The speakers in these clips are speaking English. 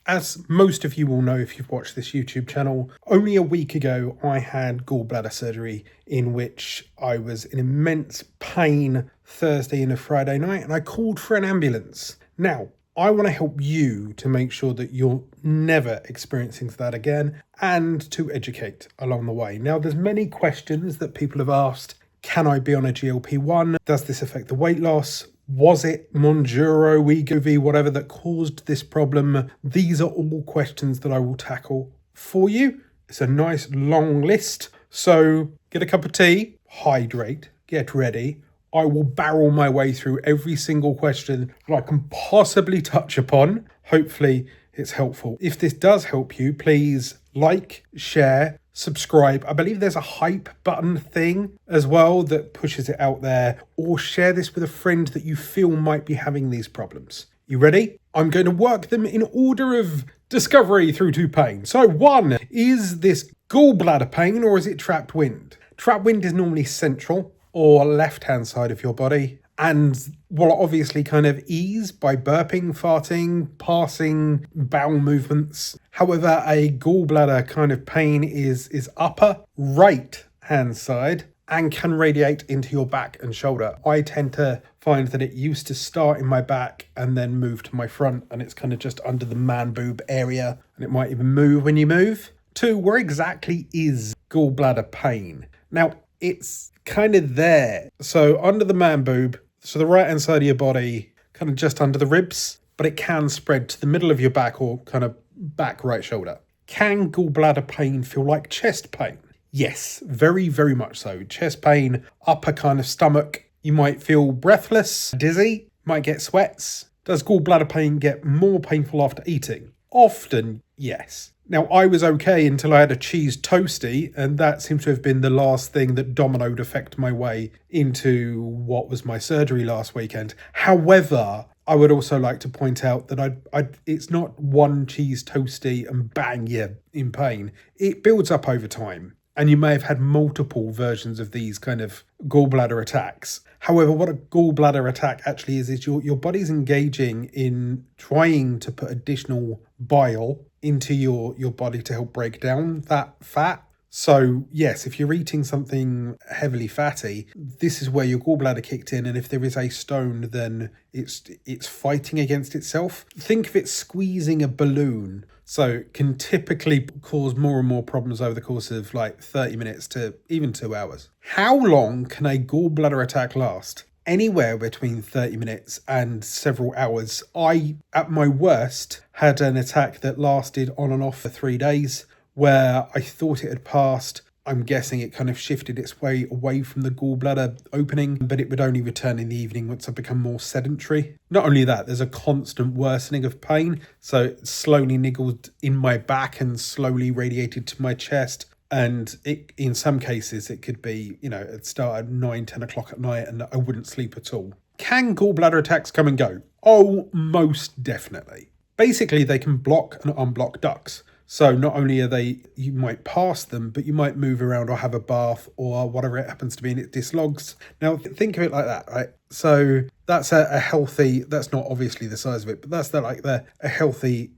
As most of you will know if you've watched this YouTube channel, only a week ago I had gallbladder surgery in which I was in immense pain Thursday and a Friday night, and I called for an ambulance. Now, I want to help you to make sure that you're never experiencing that again and to educate along the way. Now, there's many questions that people have asked. Can I be on a GLP-1? Does this affect the weight loss? Was it Mounjaro, Wegovy, whatever that caused this problem? These are all questions that I will tackle for you. It's a nice long list. So get a cup of tea, hydrate, get ready. I will barrel my way through every single question that I can possibly touch upon. Hopefully it's helpful. If this does help you, please like, share, subscribe. I believe there's a hype button thing as well that pushes it out there, or share this with a friend that you feel might be having these problems. You ready? I'm going to work them in order of discovery through to pain. So 1, is this gallbladder pain or is it trapped wind? Trapped wind is normally central or left-hand side of your body, and will obviously kind of ease by burping, farting, passing bowel movements. However, a gallbladder kind of pain is upper right-hand side and can radiate into your back and shoulder. I tend to find that it used to start in my back and then move to my front, and it's kind of just under the man boob area, and it might even move when you move. 2, where exactly is gallbladder pain? Now, it's kind of there. So under the man boob, so the right hand side of your body, kind of just under the ribs, but it can spread to the middle of your back or kind of back right shoulder. Can gallbladder pain feel like chest pain? Yes, very, very much so. Chest pain, upper kind of stomach. You might feel breathless, dizzy, might get sweats. Does gallbladder pain get more painful after eating? Often, yes. Now, I was okay until I had a cheese toastie, and that seems to have been the last thing that dominoed effect my way into what was my surgery last weekend. However, I would also like to point out that it's not one cheese toastie and bang, yeah, in pain. It builds up over time, and you may have had multiple versions of these kind of gallbladder attacks. However, what a gallbladder attack actually is your body's engaging in trying to put additional bile into your body to help break down that fat. So yes, if you're eating something heavily fatty, this is where your gallbladder kicked in, and if there is a stone, then it's fighting against itself. Think of it squeezing a balloon. So it can typically cause more and more problems over the course of like 30 minutes to even 2 hours. How long can a gallbladder attack last? Anywhere between 30 minutes and several hours. I, at my worst, had an attack that lasted on and off for 3 days, where I thought it had passed. I'm guessing it kind of shifted its way away from the gallbladder opening, but it would only return in the evening once I've become more sedentary. Not only that, there's a constant worsening of pain. So it slowly niggled in my back and slowly radiated to my chest. And it, in some cases, it could be, it'd start at 9, 10 o'clock at night and I wouldn't sleep at all. Can gallbladder attacks come and go? Oh, most definitely. Basically, they can block and unblock ducts. So not only are you might pass them, but you might move around or have a bath or whatever it happens to be and it dislogs. Now, think of it like that, right? So that's a healthy, that's not obviously the size of it, but that's a healthy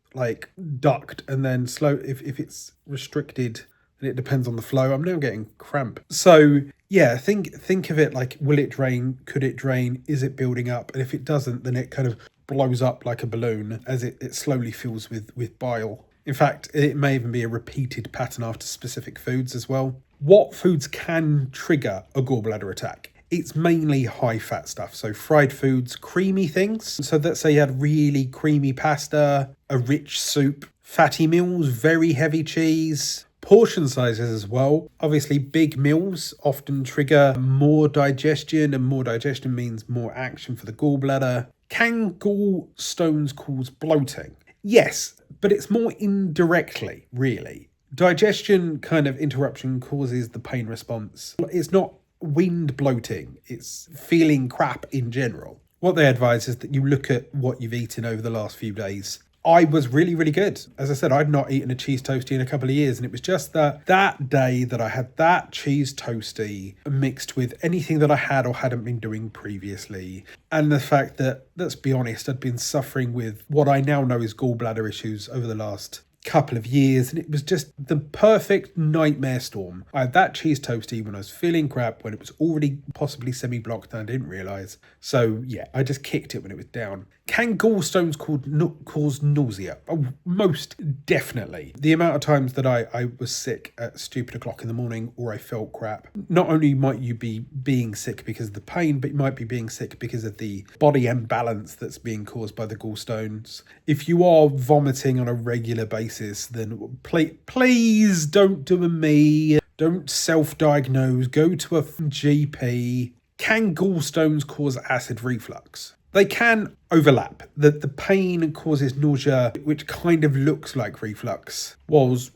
duct. And then if it's restricted, and it depends on the flow. I'm now getting cramp. So yeah, think of it like, will it drain? Could it drain? Is it building up? And if it doesn't, then it kind of blows up like a balloon as it slowly fills with bile. In fact, it may even be a repeated pattern after specific foods as well. What foods can trigger a gallbladder attack? It's mainly high fat stuff. So fried foods, creamy things. So let's say you had really creamy pasta, a rich soup, fatty meals, very heavy cheese, portion sizes as well. Obviously, big meals often trigger more digestion, and more digestion means more action for the gallbladder. Can gallstones cause bloating? Yes, but it's more indirectly, really. Digestion kind of interruption causes the pain response. It's not wind bloating, it's feeling crap in general. What they advise is that you look at what you've eaten over the last few days I was really, really good. As I said, I'd not eaten a cheese toastie in a couple of years, and it was just that day that I had that cheese toastie mixed with anything that I had or hadn't been doing previously. And the fact that, let's be honest, I'd been suffering with what I now know is gallbladder issues over the last couple of years, and it was just the perfect nightmare storm. I had that cheese toastie when I was feeling crap, when it was already possibly semi-blocked and I didn't realise. So yeah, I just kicked it when it was down. Can gallstones cause nausea? Oh, most definitely. The amount of times that I was sick at stupid o'clock in the morning or I felt crap, not only might you be being sick because of the pain, but you might be being sick because of the body imbalance that's being caused by the gallstones. If you are vomiting on a regular basis, then please don't do a me. Don't self-diagnose. Go to a GP. Can gallstones cause acid reflux? They can overlap. The pain causes nausea, which kind of looks like reflux, whilst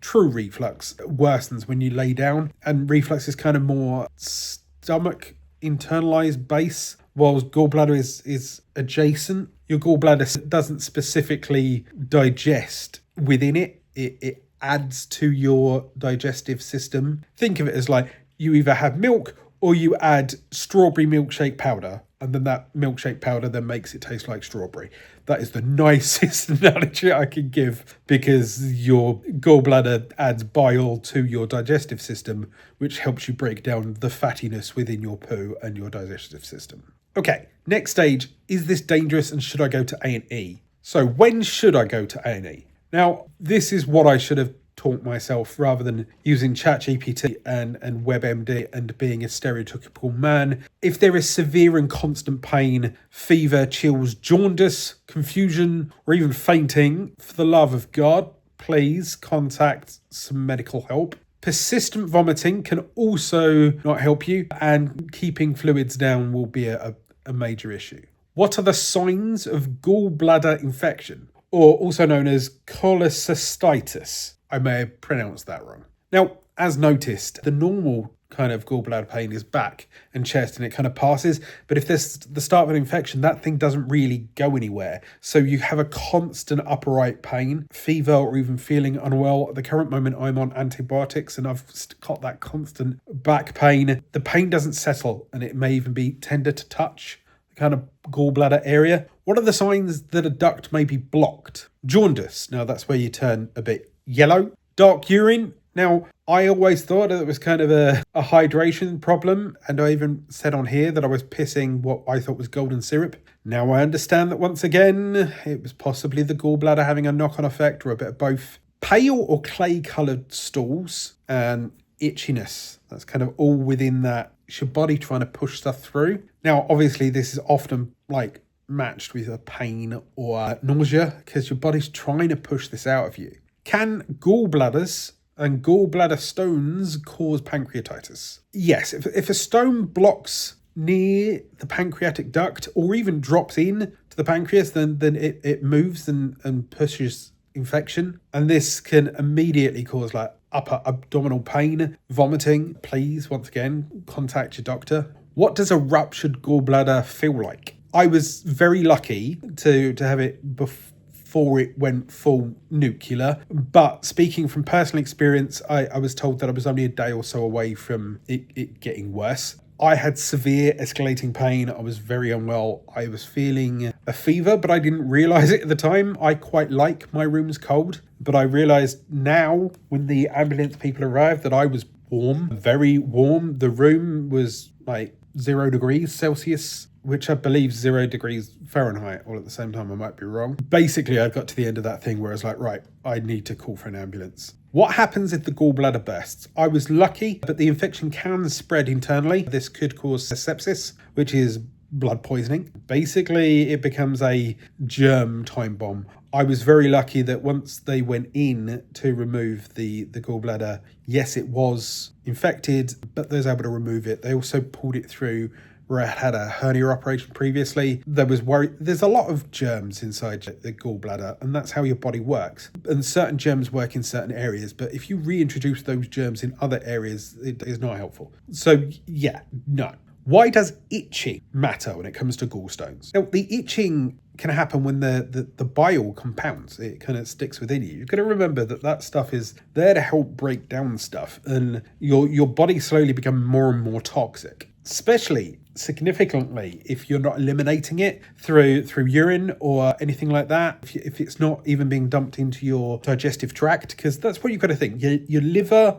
true reflux worsens when you lay down, and reflux is kind of more stomach internalized base, whilst gallbladder is adjacent. Your gallbladder doesn't specifically digest within it. It adds to your digestive system. Think of it as like you either have milk or you add strawberry milkshake powder, and then that milkshake powder then makes it taste like strawberry. That is the nicest analogy I can give, because your gallbladder adds bile to your digestive system, which helps you break down the fattiness within your poo and your digestive system. Okay, next stage, is this dangerous and should I go to A&E? So when should I go to A&E? Now, this is what I should have taught myself rather than using ChatGPT and WebMD and being a stereotypical man. If there is severe and constant pain, fever, chills, jaundice, confusion, or even fainting, for the love of God, please contact some medical help. Persistent vomiting can also not help you, and keeping fluids down will be a major issue. What are the signs of gallbladder infection, or also known as cholecystitis? I may have pronounced that wrong. Now, as noticed, the normal kind of gallbladder pain is back and chest, and it kind of passes. But if there's the start of an infection, that thing doesn't really go anywhere. So you have a constant upper right pain, fever, or even feeling unwell. At the current moment, I'm on antibiotics and I've got that constant back pain. The pain doesn't settle, and it may even be tender to touch the kind of gallbladder area. What are the signs that a duct may be blocked? Jaundice. Now, that's where you turn a bit yellow. Dark urine. Now, I always thought it was kind of a hydration problem, and I even said on here that I was pissing what I thought was golden syrup. Now I understand that once again, it was possibly the gallbladder having a knock-on effect, or a bit of both. Pale or clay-coloured stools and itchiness. That's kind of all within that. It's your body trying to push stuff through. Now, obviously, this is often like matched with a pain or nausea, because your body's trying to push this out of you. Can gallbladders and gallbladder stones cause pancreatitis? Yes, if a stone blocks near the pancreatic duct or even drops in to the pancreas, then it moves and pushes infection. And this can immediately cause like upper abdominal pain, vomiting. Please, once again, contact your doctor. What does a ruptured gallbladder feel like? I was very lucky to have it before it went full nuclear. But speaking from personal experience, I was told that I was only a day or so away from it getting worse. I had severe escalating pain. I was very unwell. I was feeling a fever, but I didn't realise it at the time. I quite like my rooms cold, but I realised now when the ambulance people arrived that I was warm, very warm. The room was like 0 degrees Celsius, which I believe 0 degrees Fahrenheit, all at the same time. I might be wrong. Basically, I got to the end of that thing where I was like, right, I need to call for an ambulance. What happens if the gallbladder bursts? I was lucky, but the infection can spread internally. This could cause sepsis, which is blood poisoning. Basically, it becomes a germ time bomb. I was very lucky that once they went in to remove the gallbladder, yes, it was infected, but they was able to remove it. They also pulled it through where I had a hernia operation previously. There was worry. There's a lot of germs inside the gallbladder, and that's how your body works. And certain germs work in certain areas, but if you reintroduce those germs in other areas, it is not helpful. So yeah, no. Why does itching matter when it comes to gallstones? Now, the itching can happen when the bile compounds. It kind of sticks within you. You've got to remember that stuff is there to help break down stuff, and your body slowly becomes more and more toxic, especially significantly if you're not eliminating it through urine or anything like that, if it's not even being dumped into your digestive tract, because that's what you've got to think. Your liver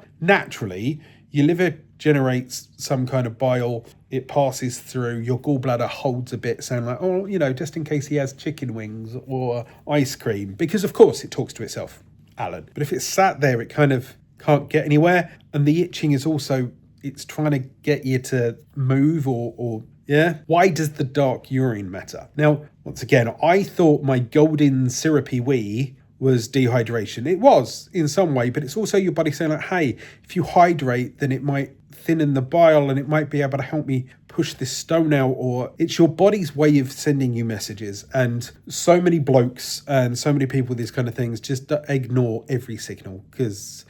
generates some kind of bile. It passes through, your gallbladder holds a bit, saying like, oh, just in case he has chicken wings or ice cream, because of course it talks to itself, Alan. But if it's sat there, it kind of can't get anywhere. And the itching is also, it's trying to get you to move or yeah. Why does the dark urine matter? Now, once again, I thought my golden syrupy wee was dehydration. It was in some way, but it's also your body saying like, hey, if you hydrate, then it might thinning the bile and it might be able to help me push this stone out, or it's your body's way of sending you messages. And so many blokes and so many people with these kind of things just ignore every signal because,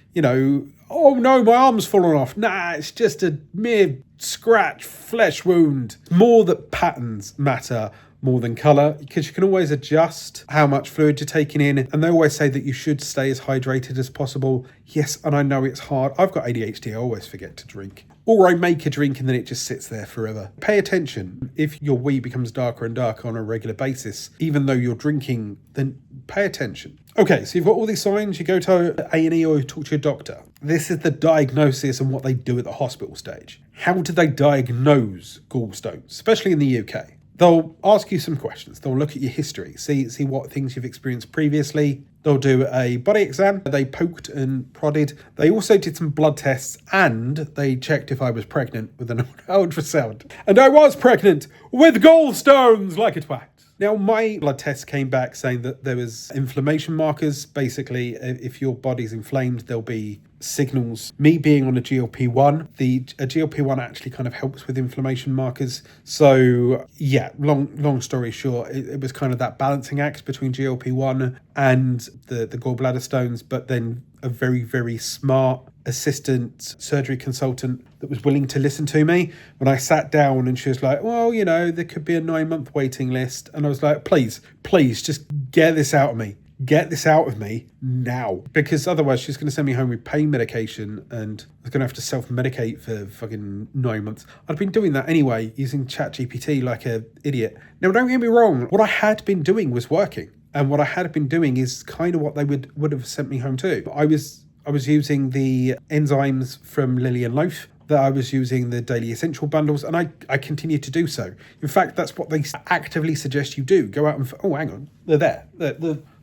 oh no, my arm's fallen off. Nah, it's just a mere scratch, flesh wound. More that patterns matter more than colour, because you can always adjust how much fluid you're taking in. And they always say that you should stay as hydrated as possible. Yes, and I know it's hard. I've got ADHD, I always forget to drink. Or I make a drink and then it just sits there forever. Pay attention. If your wee becomes darker and darker on a regular basis, even though you're drinking, then pay attention. Okay, so you've got all these signs, you go to A&E or you talk to your doctor. This is the diagnosis and what they do at the hospital stage. How do they diagnose gallstones, especially in the UK? They'll ask you some questions. They'll look at your history, see what things you've experienced previously. They'll do a body exam. They poked and prodded. They also did some blood tests and they checked if I was pregnant with an ultrasound. And I was pregnant with gallstones like a twat. Now, my blood test came back saying that there was inflammation markers. Basically, if your body's inflamed, there'll be signals. Me being on a GLP-1, a GLP-1 actually kind of helps with inflammation markers. So, yeah, long story short, it was kind of that balancing act between GLP-1 and the gallbladder stones, but then a very, very smart assistant surgery consultant that was willing to listen to me when I sat down, and she was like, well, there could be a 9-month waiting list. And I was like, please, just get this out of me. Get this out of me now, because otherwise she's going to send me home with pain medication and I was going to have to self-medicate for fucking 9 months. I'd been doing that anyway, using ChatGPT like an idiot. Now, don't get me wrong. What I had been doing was working. And what I had been doing is kind of what they would have sent me home to. I was using the enzymes from Lily and Loaf, that I was using the daily essential bundles, and I continue to do so. In fact, that's what they actively suggest you do. Go out and... Oh, hang on. They're there.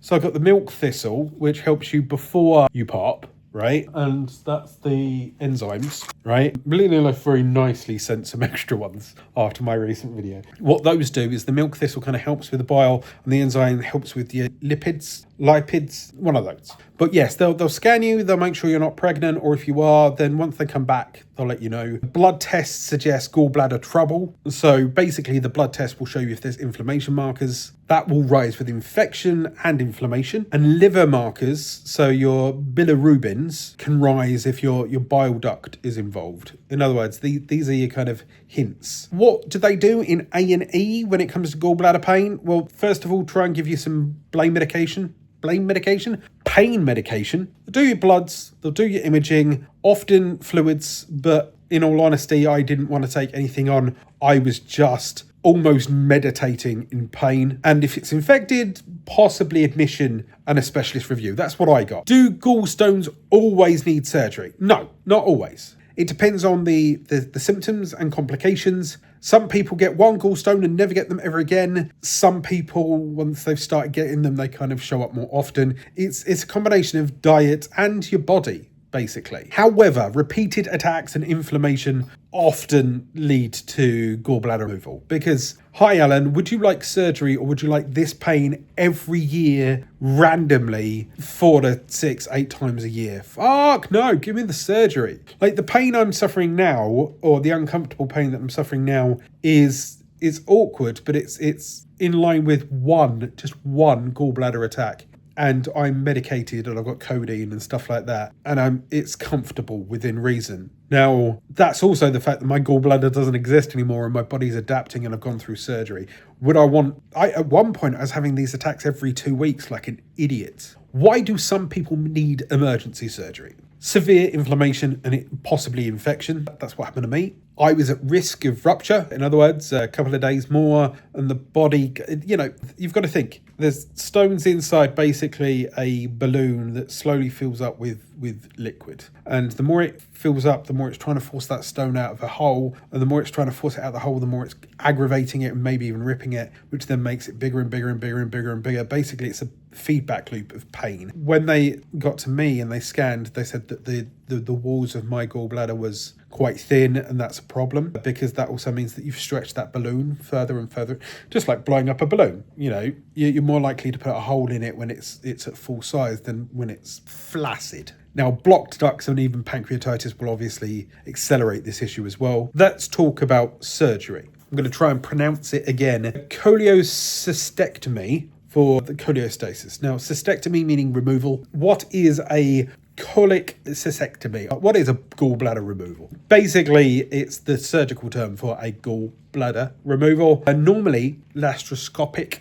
So I've got the milk thistle, which helps you before you pop, right? And that's the enzymes, right? Lily and Loaf very nicely sent some extra ones after my recent video. What those do is the milk thistle kind of helps with the bile, and the enzyme helps with your lipids, one of those. But yes, they'll scan you, they'll make sure you're not pregnant, or if you are, then once they come back, they'll let you know. Blood tests suggest gallbladder trouble. So basically the blood test will show you if there's inflammation markers. That will rise with infection and inflammation. And liver markers, so your bilirubins, can rise if your bile duct is involved. In other words, these are your kind of hints. What do they do in A&E when it comes to gallbladder pain? Well, first of all, try and give you some pain medication. They'll do your bloods, they'll do your imaging, often fluids, but in all honesty, I didn't want to take anything on. I was just almost meditating in pain. And if it's infected, possibly admission and a specialist review. That's what I got. Do gallstones always need surgery? No, not always. It depends on the symptoms and complications. Some people get one gallstone and never get them ever again. Some people, once they've started getting them, they kind of show up more often. It's a combination of diet and your body, basically. However, repeated attacks and inflammation often lead to gallbladder removal. Because, hi Alan, would you like surgery or would you like this pain every year randomly 4 to 6, 8 times a year? Fuck no, give me the surgery. Like the pain I'm suffering now, or the uncomfortable pain that I'm suffering now is awkward, but it's in line with just one gallbladder attack. and I'm medicated and I've got codeine and stuff like that, and it's comfortable within reason. Now, that's also the fact that my gallbladder doesn't exist anymore and my body's adapting and I've gone through surgery. At one point, I was having these attacks every 2 weeks like an idiot. Why do some people need emergency surgery? Severe inflammation and possibly infection. That's what happened to me. I was at risk of rupture. In other words, a couple of days more and the body, you've got to think. There's stones inside basically a balloon that slowly fills up with liquid. And the more it fills up, the more it's trying to force that stone out of a hole. And the more it's trying to force it out of the hole, the more it's aggravating it and maybe even ripping it, which then makes it bigger and bigger and bigger and bigger and bigger. Basically, it's a feedback loop of pain. When they got to me and they scanned, they said that the walls of my gallbladder was quite thin, and that's a problem because that also means that you've stretched that balloon further and further, just like blowing up a balloon. You're more likely to put a hole in it when it's at full size than when it's flaccid. Now, blocked ducts and even pancreatitis will obviously accelerate this issue as well. Let's talk about surgery. I'm going to try and pronounce it again. Cholecystectomy for the cholecystitis. Now, cystectomy meaning removal. What is a cholecystectomy? What is a gallbladder removal? Basically, it's the surgical term for a gallbladder removal. And normally, laparoscopic.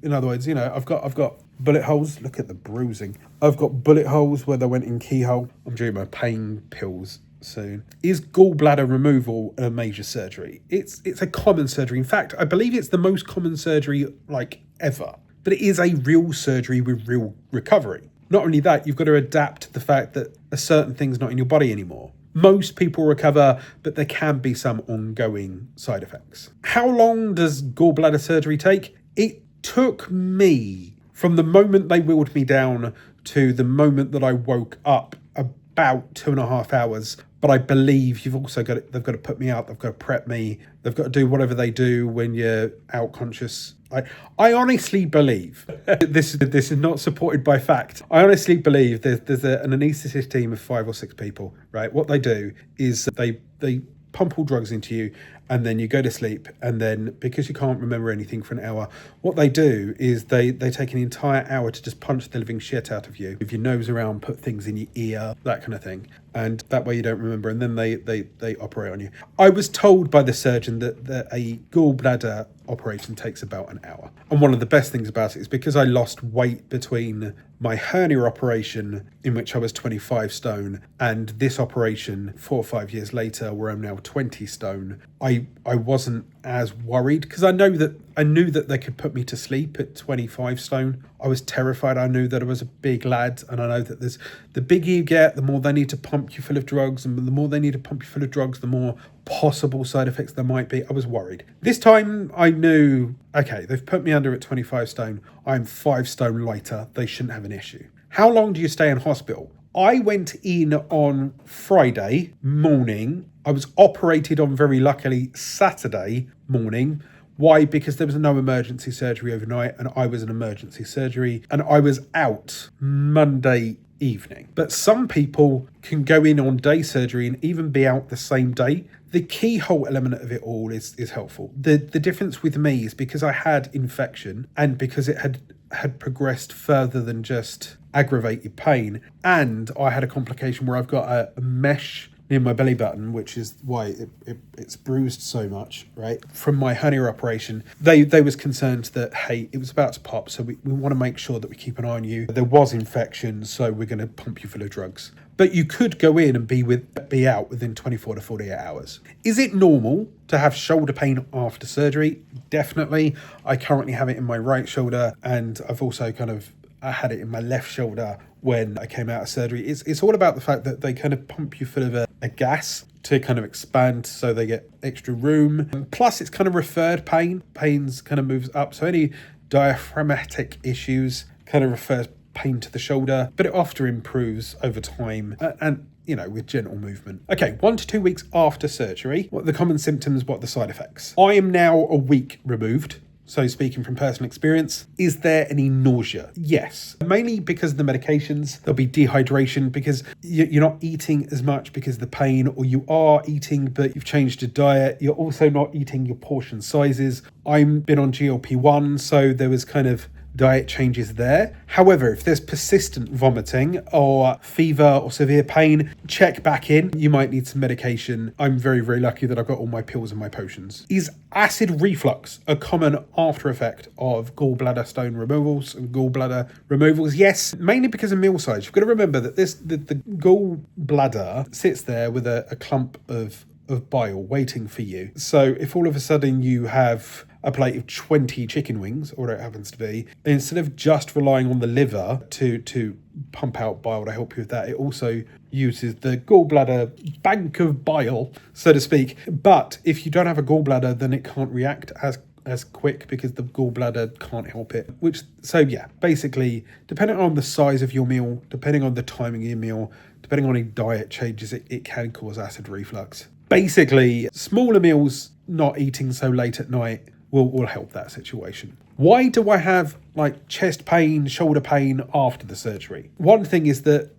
In other words, I've got bullet holes. Look at the bruising. I've got bullet holes where they went in keyhole. I'm due my pain pills soon. Is gallbladder removal a major surgery? It's a common surgery. In fact, I believe it's the most common surgery ever. But it is a real surgery with real recovery. Not only that, you've got to adapt to the fact that a certain thing's not in your body anymore. Most people recover, but there can be some ongoing side effects. How long does gallbladder surgery take? It took me, from the moment they wheeled me down to the moment that I woke up, about 2.5 hours. But I believe they've got to put me out, they've got to prep me, they've got to do whatever they do when you're out conscious. I honestly believe, this is not supported by fact, I honestly believe there's an anaesthetist team of 5 or 6 people, right? What they do is they pump all drugs into you, and then you go to sleep, and then because you can't remember anything for an hour, what they do is they take an entire hour to just punch the living shit out of you, move your nose around, put things in your ear, that kind of thing, and that way you don't remember, and then they operate on you. I was told by the surgeon that a gallbladder operation takes about an hour. And one of the best things about it is because I lost weight between my hernia operation, in which I was 25 stone, and this operation 4 or 5 years later, where I'm now 20 stone, I wasn't as worried because I knew that they could put me to sleep at 25 stone. I was terrified. I knew that I was a big lad, and I know that the bigger you get, the more they need to pump you full of drugs, and the more they need to pump you full of drugs, the more possible side effects there might be. I was worried. This time I knew, okay, they've put me under at 25 stone. I'm 5 stone lighter. They shouldn't have an issue. How long do you stay in hospital? I went in on Friday morning. I was operated on very luckily Saturday morning. Why? Because there was no emergency surgery overnight, and I was an emergency surgery, and I was out Monday evening. But some people can go in on day surgery and even be out the same day. The keyhole element of it all is helpful. The difference with me is because I had infection, and because it had progressed further than just aggravated pain, and I had a complication where I've got a mesh near my belly button, which is why it's bruised so much, right? From my hernia operation, they was concerned that, hey, it was about to pop, so we want to make sure that we keep an eye on you. There was infection, so we're going to pump you full of drugs. But you could go in and be out within 24 to 48 hours. Is it normal to have shoulder pain after surgery? Definitely. I currently have it in my right shoulder, and I've also I had it in my left shoulder when I came out of surgery. It's all about the fact that they kind of pump you full of a gas to kind of expand so they get extra room. Plus, it's kind of referred pain. Pains kind of moves up. So any diaphragmatic issues kind of refers pain to the shoulder, but it often improves over time and with gentle movement. Okay, 1 to 2 weeks after surgery, what are the common symptoms, what are the side effects? I am now a week removed. So speaking from personal experience, is there any nausea? Yes, mainly because of the medications. There'll be dehydration because you're not eating as much because of the pain, or you are eating but you've changed your diet. You're also not eating your portion sizes. I've been on GLP-1, so there was kind of diet changes there. However, if there's persistent vomiting or fever or severe pain, check back in. You might need some medication. I'm very, very lucky that I've got all my pills and my potions. Is acid reflux a common after effect of gallbladder stone removals and gallbladder removals? Yes, mainly because of meal size. You've got to remember that the gallbladder sits there with a clump of bile waiting for you. So if all of a sudden you have a plate of 20 chicken wings, or whatever it happens to be, instead of just relying on the liver to pump out bile to help you with that, it also uses the gallbladder bank of bile, so to speak. But if you don't have a gallbladder, then it can't react as quick because the gallbladder can't help it. Basically, depending on the size of your meal, depending on the timing of your meal, depending on any diet changes, it can cause acid reflux. Basically, smaller meals, not eating so late at night, will help that situation. Why do I have chest pain, shoulder pain after the surgery? One thing is that,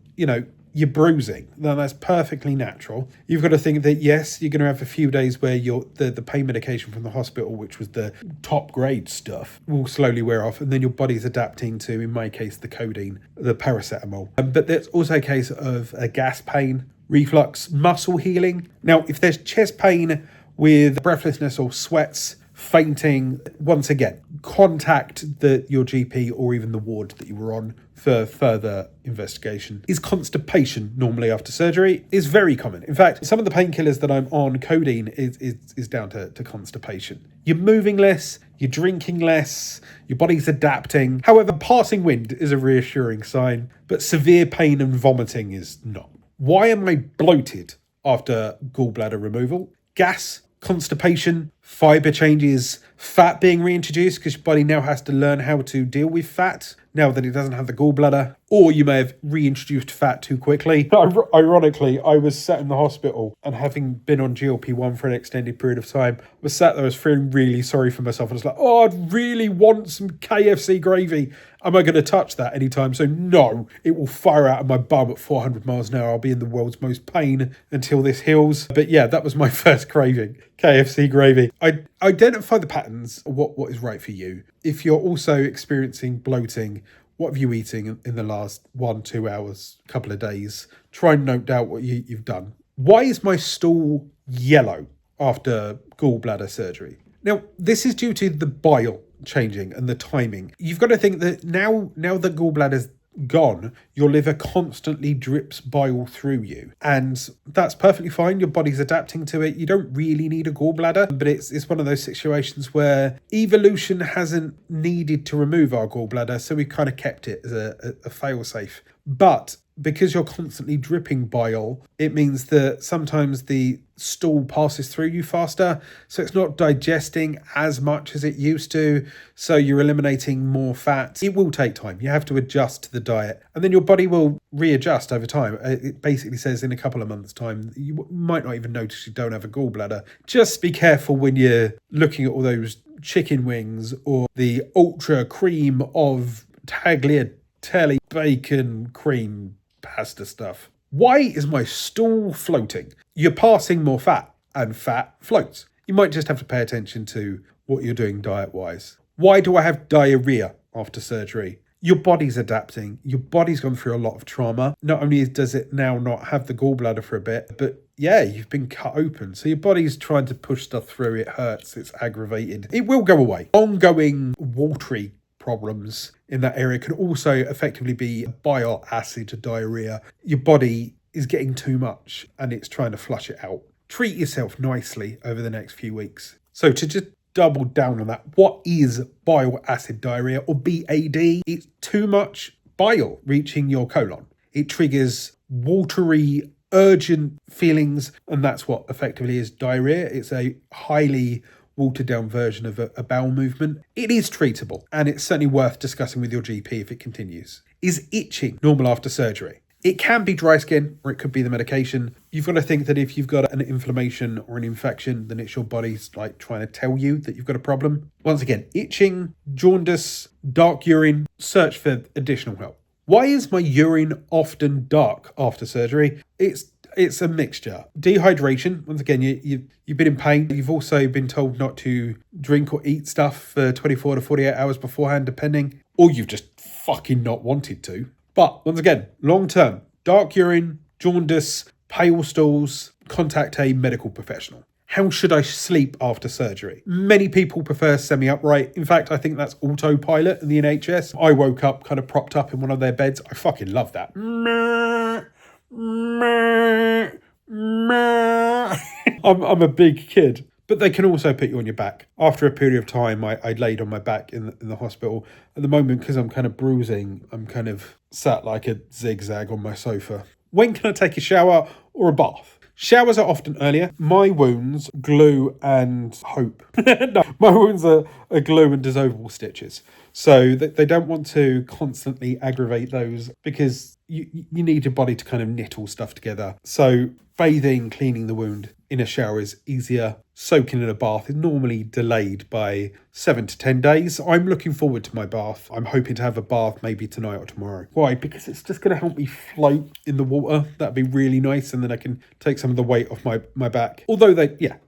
you're bruising. Now that's perfectly natural. You've got to think that yes, you're going to have a few days where the pain medication from the hospital, which was the top grade stuff, will slowly wear off, and then your body's adapting to, in my case, the codeine, the paracetamol. But there's also a case of a gas pain, reflux, muscle healing. Now, if there's chest pain with breathlessness or sweats, fainting, once again, contact your GP or even the ward that you were on for further investigation. Is constipation normally after surgery? Is very common. In fact, some of the painkillers that I'm on, codeine, is down to constipation. You're moving less, you're drinking less, your body's adapting. However, passing wind is a reassuring sign, but severe pain and vomiting is not. Why am I bloated after gallbladder removal? Gas, constipation, fiber changes, fat being reintroduced because your body now has to learn how to deal with fat now that it doesn't have the gallbladder, or you may have reintroduced fat too quickly. Ironically, I was sat in the hospital and having been on GLP-1 for an extended period of time, I was sat there, I was feeling really sorry for myself. I was like, I'd really want some KFC gravy. Am I going to touch that anytime soon? No, it will fire out of my bum at 400 miles an hour. I'll be in the world's most pain until this heals. But yeah, that was my first craving, KFC gravy. I identify the patterns of what is right for you. If you're also experiencing bloating, what have you eating in the last 1-2 hours, couple of days? Try and note down what you've done. Why is my stool yellow after gallbladder surgery? Now, this is due to the bile changing and the timing. You've got to think that now the gallbladder's gone, your liver constantly drips bile through you, and that's perfectly fine. Your body's adapting to it. You don't really need a gallbladder, but it's one of those situations where evolution hasn't needed to remove our gallbladder, so we kind of kept it as a fail-safe. But because you're constantly dripping bile, it means that sometimes the stool passes through you faster, so it's not digesting as much as it used to, so you're eliminating more fat. It will take time. You have to adjust to the diet, and then your body will readjust over time. It basically says in a couple of months' time, you might not even notice you don't have a gallbladder. Just be careful when you're looking at all those chicken wings or the ultra cream of tagliatelle bacon cream pasta stuff. Why is my stool floating? You're passing more fat, and fat floats. You might just have to pay attention to what you're doing diet-wise. Why do I have diarrhea after surgery? Your body's adapting. Your body's gone through a lot of trauma. Not only does it now not have the gallbladder for a bit, but yeah, you've been cut open. So your body's trying to push stuff through. It hurts. It's aggravated. It will go away. Ongoing watery problems in that area can also effectively be bile acid diarrhea. Your body is getting too much and it's trying to flush it out. Treat yourself nicely over the next few weeks. So to just double down on that, what is bile acid diarrhea, or BAD? It's too much bile reaching your colon. It triggers watery, urgent feelings, and that's what effectively is diarrhea. It's a highly watered down version of a bowel movement. It is treatable, and it's certainly worth discussing with your GP if it continues. Is itching normal after surgery? It can be dry skin, or it could be the medication. You've got to think that if you've got an inflammation or an infection, then it's your body's trying to tell you that you've got a problem. Once again, itching, jaundice, dark urine, search for additional help. Why is my urine often dark after surgery? It's a mixture. Dehydration, once again, you've been in pain. You've also been told not to drink or eat stuff for 24 to 48 hours beforehand, depending. or you've just fucking not wanted to. But once again, long term, dark urine, jaundice, pale stools, contact a medical professional. How should I sleep after surgery? Many people prefer semi-upright. In fact, I think that's autopilot in the NHS. I woke up kind of propped up in one of their beds. I fucking love that. I'm a big kid. But they can also put you on your back. After a period of time, I laid on my back in the hospital. At the moment, because I'm kind of bruising, I'm kind of sat like a zigzag on my sofa. When can I take a shower or a bath? Showers are often earlier. My wounds, glue and hope. No, my wounds are glue and dissolvable stitches. So they don't want to constantly aggravate those because you need your body to kind of knit all stuff together. So bathing, cleaning the wound in a shower is easier. Soaking in a bath is normally delayed by 7 to 10 days. I'm looking forward to my bath. I'm hoping to have a bath maybe tonight or tomorrow. Why? Because it's just going to help me float in the water. That'd be really nice. And then I can take some of the weight off my back. Although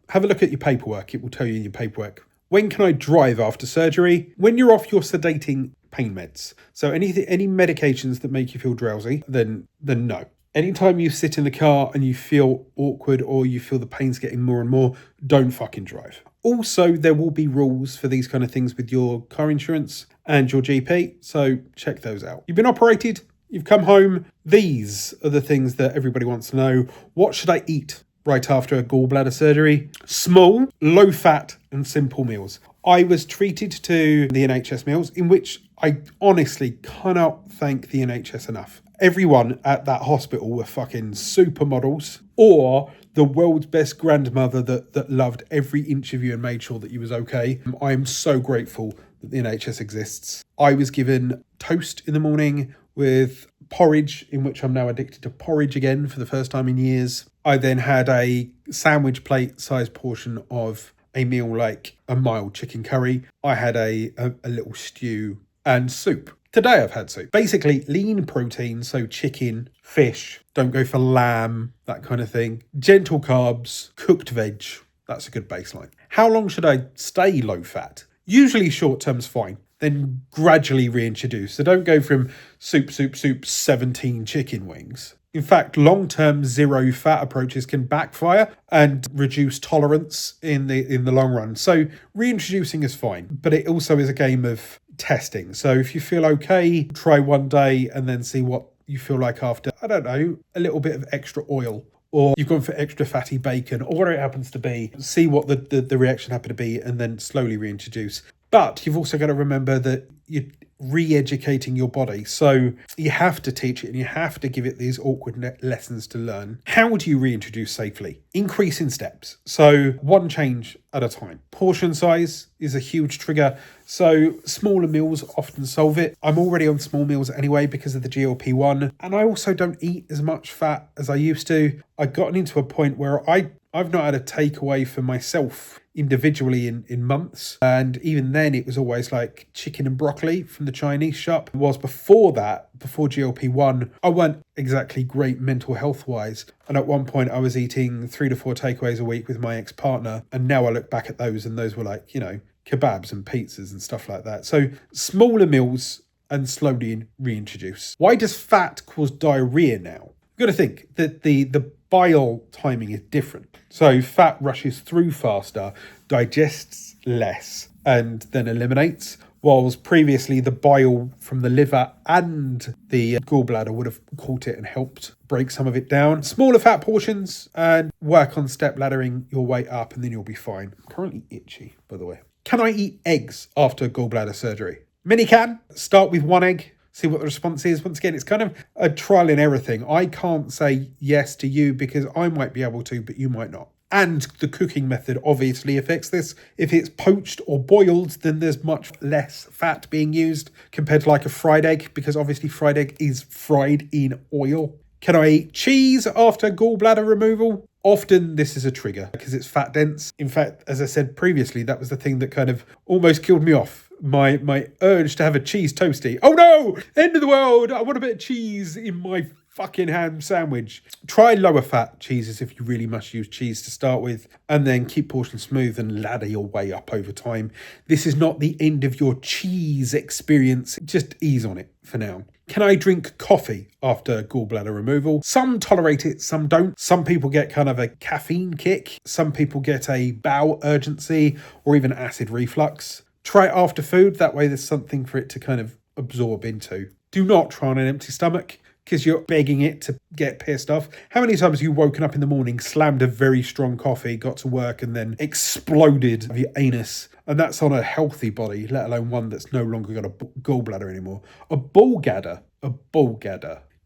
have a look at your paperwork. It will tell you in your paperwork. When can I drive after surgery? When you're off your sedating pain meds. So any medications that make you feel drowsy, then no. Anytime you sit in the car and you feel awkward or you feel the pain's getting more and more, don't fucking drive. Also, there will be rules for these kind of things with your car insurance and your GP, so check those out. You've been operated, you've come home. These are the things that everybody wants to know. What should I eat right after a gallbladder surgery? Small, low-fat and simple meals. I was treated to the NHS meals, in which I honestly cannot thank the NHS enough. Everyone at that hospital were fucking supermodels or the world's best grandmother that loved every inch of you and made sure that you was okay. I am so grateful that the NHS exists. I was given toast in the morning with porridge, in which I'm now addicted to porridge again for the first time in years. I then had a sandwich plate sized portion of a meal like a mild chicken curry. I had a little stew and soup. Today I've had soup. Basically lean protein, so chicken, fish, don't go for lamb, that kind of thing. Gentle carbs, cooked veg, that's a good baseline. How long should I stay low fat? Usually short term's fine, then gradually reintroduce. So don't go from soup, 17 chicken wings. In fact, long-term zero fat approaches can backfire and reduce tolerance in the long run. So reintroducing is fine, but it also is a game of testing. So if you feel okay, try one day and then see what you feel like after, I don't know, a little bit of extra oil, or you've gone for extra fatty bacon, or whatever it happens to be. See what the reaction happened to be and then slowly reintroduce. But you've also got to remember that you're re-educating your body. So you have to teach it and you have to give it these awkward lessons to learn. How do you reintroduce safely? Increase in steps. So one change at a time. Portion size is a huge trigger. So smaller meals often solve it. I'm already on small meals anyway because of the GLP-1. And I also don't eat as much fat as I used to. I've gotten into a point where I've not had a takeaway for myself individually in months. And even then it was always like chicken and broccoli from the Chinese shop. Whilst before GLP-1, I weren't exactly great mental health wise. And at one point I was eating 3 to 4 takeaways a week with my ex-partner. And now I look back at those and those were like, kebabs and pizzas and stuff like that. So smaller meals and slowly reintroduce. Why does fat cause diarrhea now? You've got to think that the bile timing is different. So fat rushes through faster, digests less, and then eliminates. Whilst previously the bile from the liver and the gallbladder would have caught it and helped break some of it down. Smaller fat portions and work on step laddering your way up and then you'll be fine. I'm currently itchy, by the way. Can I eat eggs after gallbladder surgery? Many can. Start with 1 egg. See what the response is. Once again, it's kind of a trial and error thing. I can't say yes to you because I might be able to, but you might not. And the cooking method obviously affects this. If it's poached or boiled, then there's much less fat being used compared to like a fried egg, because obviously fried egg is fried in oil. Can I eat cheese after gallbladder removal? Often this is a trigger because it's fat dense. In fact, as I said previously, that was the thing that kind of almost killed me off. My urge to have a cheese toastie. Oh no! End of the world! I want a bit of cheese in my fucking ham sandwich. Try lower fat cheeses if you really must use cheese to start with, and then keep portions smooth and ladder your way up over time. This is not the end of your cheese experience. Just ease on it for now. Can I drink coffee after gallbladder removal? Some tolerate it, some don't. Some people get kind of a caffeine kick. Some people get a bowel urgency or even acid reflux. Try it after food. That way there's something for it to kind of absorb into. Do not try on an empty stomach because you're begging it to get pissed off. How many times have you woken up in the morning, slammed a very strong coffee, got to work and then exploded your anus? And that's on a healthy body, let alone one that's no longer got a gallbladder anymore. A ball gadder.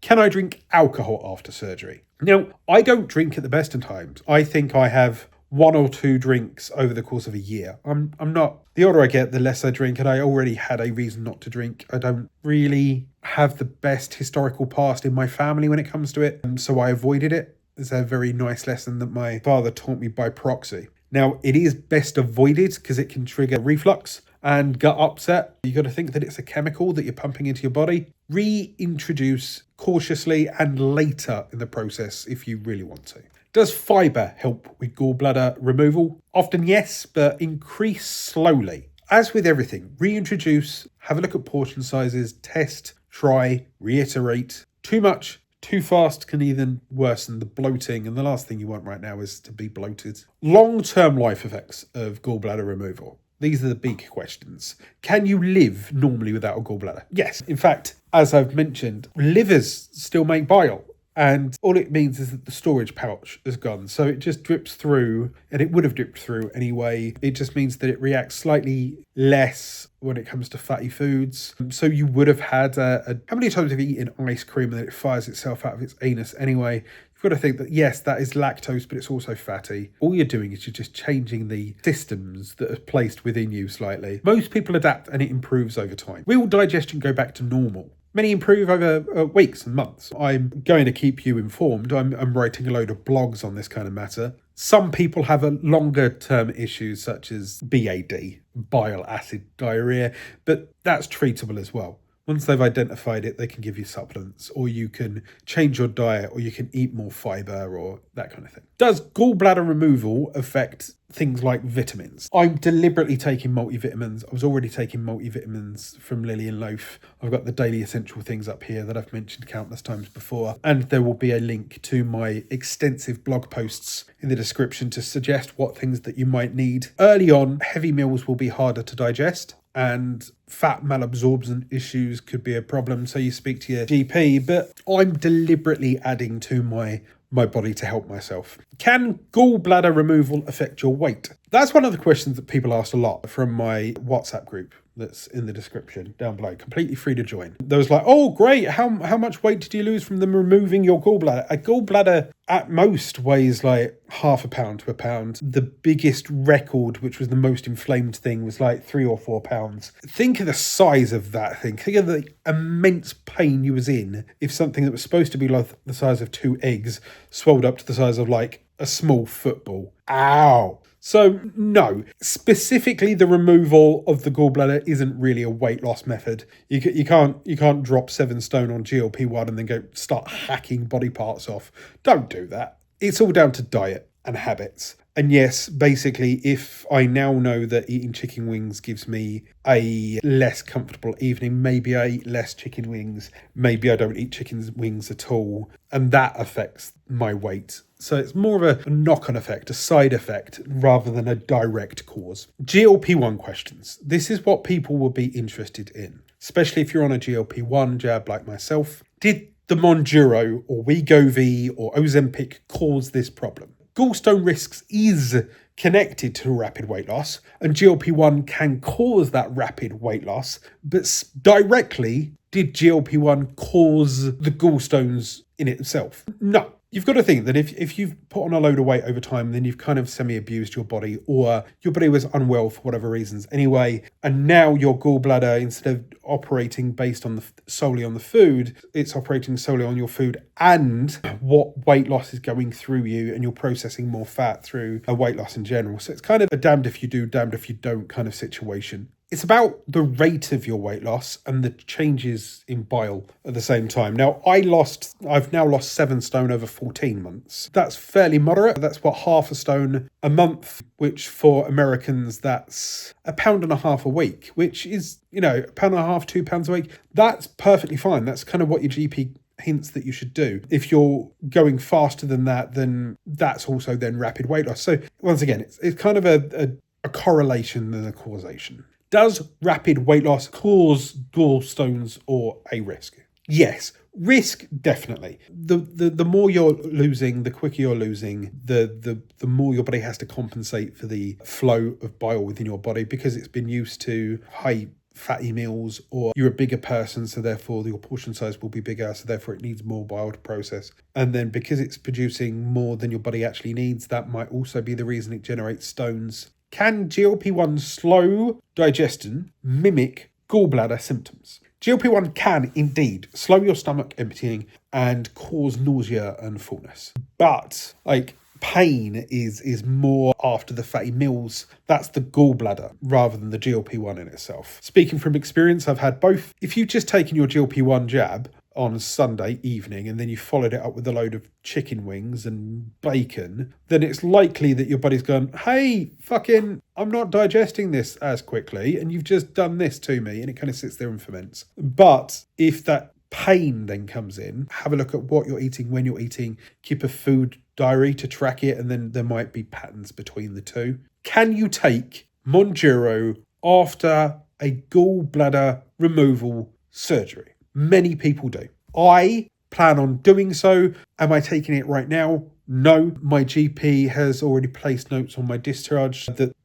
Can I drink alcohol after surgery? Now, I don't drink at the best of times. I think I have 1 or 2 drinks over the course of a year. I'm not, the older I get, the less I drink, and I already had a reason not to drink. I don't really have the best historical past in my family when it comes to it, so I avoided it. It's a very nice lesson that my father taught me by proxy. Now, it is best avoided because it can trigger reflux and gut upset. You got to think that it's a chemical that you're pumping into your body. Reintroduce cautiously and later in the process if you really want to. Does fibre help with gallbladder removal? Often yes, but increase slowly. As with everything, reintroduce, have a look at portion sizes, test, try, reiterate. Too much, too fast can even worsen the bloating, and the last thing you want right now is to be bloated. Long-term life effects of gallbladder removal. These are the big questions. Can you live normally without a gallbladder? Yes. In fact, as I've mentioned, livers still make bile. And all it means is that the storage pouch is gone. So it just drips through, and it would have dripped through anyway. It just means that it reacts slightly less when it comes to fatty foods. So you would have had how many times have you eaten ice cream and then it fires itself out of its anus anyway? You've got to think that, yes, that is lactose, but it's also fatty. All you're doing is you're just changing the systems that are placed within you slightly. Most people adapt and it improves over time. Will digestion go back to normal? Many improve over weeks and months. I'm going to keep you informed. I'm writing a load of blogs on this kind of matter. Some people have a longer term issues such as BAD, bile acid diarrhea, but that's treatable as well. Once they've identified it, they can give you supplements, or you can change your diet, or you can eat more fibre, or that kind of thing. Does gallbladder removal affect things like vitamins? I'm deliberately taking multivitamins. I was already taking multivitamins from Lillian Loaf. I've got the daily essential things up here that I've mentioned countless times before. And there will be a link to my extensive blog posts in the description to suggest what things that you might need. Early on, heavy meals will be harder to digest, and fat malabsorption issues could be a problem, so you speak to your GP, but I'm deliberately adding to my body to help myself. Can gallbladder removal affect your weight? That's one of the questions that people asked a lot from my WhatsApp group that's in the description down below, completely free to join. There was like, oh great, how much weight did you lose from them removing your gallbladder? A gallbladder at most weighs like 0.5 pound to a pound. The biggest record, which was the most inflamed thing, was like 3 or 4 pounds. Think of the size of that thing. Think of the immense pain you was in if something that was supposed to be like the size of 2 eggs swelled up to the size of like a small football. Ow. So no, specifically the removal of the gallbladder isn't really a weight loss method. You can't drop 7 stone on GLP-1 and then go start hacking body parts off. Don't do that. It's all down to diet and habits. And yes, basically, if I now know that eating chicken wings gives me a less comfortable evening, maybe I eat less chicken wings, maybe I don't eat chicken wings at all, and that affects my weight. So it's more of a knock-on effect, a side effect, rather than a direct cause. GLP-1 questions. This is what people will be interested in, especially if you're on a GLP-1 jab like myself. Did the Mounjaro or Wegovy or Ozempic cause this problem? Gallstone risks is connected to rapid weight loss, and GLP-1 can cause that rapid weight loss, but directly, did GLP-1 cause the gallstones in itself? No. You've got to think that if you've put on a load of weight over time, then you've kind of semi-abused your body, or your body was unwell for whatever reasons anyway, and now your gallbladder, instead of operating based on solely on the food, it's operating solely on your food and what weight loss is going through you, and you're processing more fat through a weight loss in general. So it's kind of a damned if you do, damned if you don't kind of situation. it's about the rate of your weight loss and the changes in bile at the same time. Now, I've now lost 7 stone over 14 months. That's fairly moderate. That's what, half a stone a month, which for Americans, that's £1.50 a week, which is, £1.50, £2 a week. That's perfectly fine. That's kind of what your GP hints that you should do. If you're going faster than that, then that's also then rapid weight loss. So once again, it's kind of a correlation than a causation. Does rapid weight loss cause gallstones or a risk? Yes. Risk, definitely. The more you're losing, the quicker you're losing, the more your body has to compensate for the flow of bile within your body, because it's been used to high fatty meals, or you're a bigger person, so therefore your portion size will be bigger, so therefore it needs more bile to process. And then because it's producing more than your body actually needs, that might also be the reason it generates stones. Can GLP-1 slow digestion mimic gallbladder symptoms? GLP-1 can indeed slow your stomach emptying and cause nausea and fullness. But pain is more after the fatty meals. That's the gallbladder rather than the GLP-1 in itself. Speaking from experience, I've had both. If you've just taken your GLP-1 jab on Sunday evening and then you followed it up with a load of chicken wings and bacon, then it's likely that your body's gone, hey, I'm not digesting this as quickly, and you've just done this to me, and it kind of sits there and ferments. But if that pain then comes in, have a look at what you're eating, when you're eating, keep a food diary to track it, and then there might be patterns between the two. Can you take Mounjaro after a gallbladder removal surgery? Many people do. I plan on doing so. Am I taking it right now? No. My GP has already placed notes on my discharge that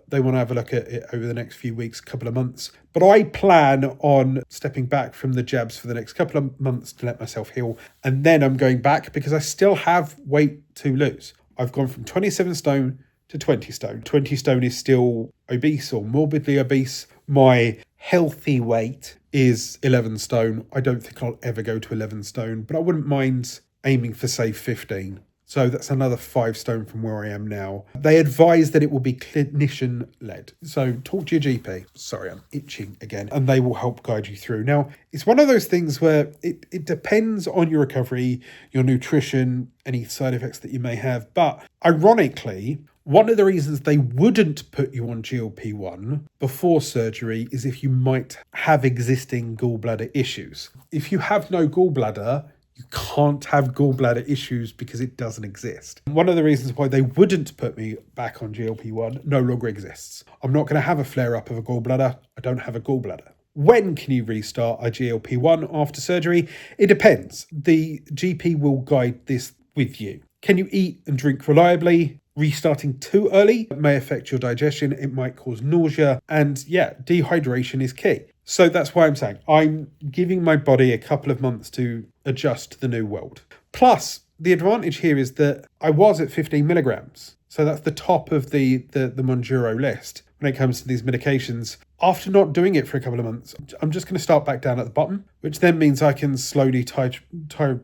they want to have a look at it over the next few weeks, couple of months. But I plan on stepping back from the jabs for the next couple of months to let myself heal. And then I'm going back because I still have weight to lose. I've gone from 27 stone to 20 stone. 20 stone is still obese or morbidly obese. My healthy weight is 11 stone. I don't think I'll ever go to 11 stone, but I wouldn't mind aiming for, say, 15. So that's another 5 stone from where I am now. They advise that it will be clinician-led. So talk to your GP. Sorry, I'm itching again. And they will help guide you through. Now, it's one of those things where it depends on your recovery, your nutrition, any side effects that you may have. But ironically, one of the reasons they wouldn't put you on GLP-1 before surgery is if you might have existing gallbladder issues. If you have no gallbladder, you can't have gallbladder issues because it doesn't exist. One of the reasons why they wouldn't put me back on GLP-1 no longer exists. I'm not going to have a flare-up of a gallbladder. I don't have a gallbladder. When can you restart a GLP-1 after surgery? It depends. The GP will guide this with you. Can you eat and drink reliably? Restarting too early may affect your digestion. It might cause nausea. And dehydration is key. So that's why I'm saying I'm giving my body a couple of months to adjust to the new world. Plus, the advantage here is that I was at 15 milligrams. So that's the top of the Mounjaro list when it comes to these medications. After not doing it for a couple of months, I'm just going to start back down at the bottom, which then means I can slowly titrate,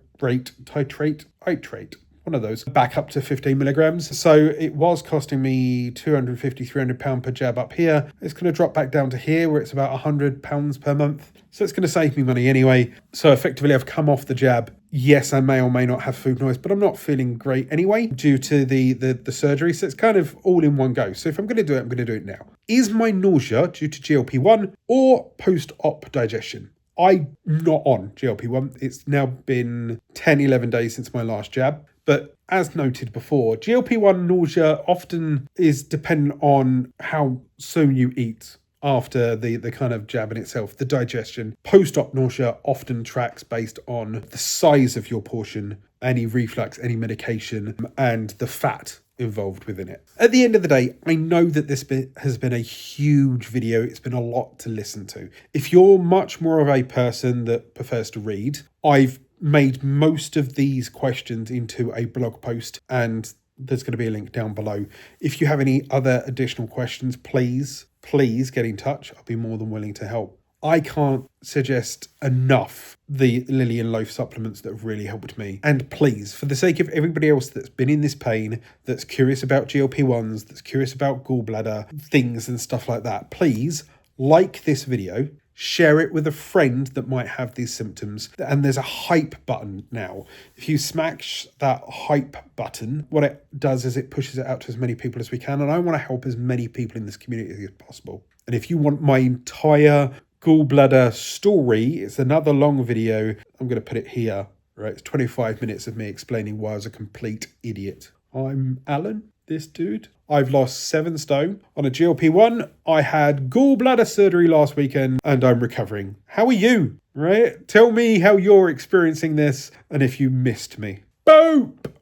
one of those, back up to 15 milligrams. So it was costing me £250, £300 per jab up here. It's going to drop back down to here where it's about £100 per month. So it's going to save me money anyway. So effectively I've come off the jab. Yes, I may or may not have food noise, but I'm not feeling great anyway due to the surgery. So it's kind of all in one go. So if I'm going to do it, I'm going to do it now. Is my nausea due to GLP-1 or post-op digestion? I'm not on GLP-1. It's now been 10, 11 days since my last jab. But as noted before, GLP-1 nausea often is dependent on how soon you eat after the kind of jab in itself, the digestion. Post-op nausea often tracks based on the size of your portion, any reflux, any medication, and the fat involved within it. At the end of the day, I know that this has been a huge video. It's been a lot to listen to. If you're much more of a person that prefers to read, I've made most of these questions into a blog post, and there's going to be a link down below. If you have any other additional questions, please get in touch. I'll be more than willing to help. I can't suggest enough the Lily and Loaf supplements that have really helped me. And please, for the sake of everybody else that's been in this pain, that's curious about GLP-1s, that's curious about gallbladder things and stuff like that, please like this video, share it with a friend that might have these symptoms. And there's a hype button now. If you smash that hype button, what it does is it pushes it out to as many people as we can. And I want to help as many people in this community as possible. And if you want my entire gallbladder story, it's another long video. I'm going to put it here, right? It's 25 minutes of me explaining why I was a complete idiot. I'm Alan, this dude. I've lost 7 stone on a GLP-1. I had gallbladder surgery last weekend and I'm recovering. How are you? Right? Tell me how you're experiencing this and if you missed me. Boop!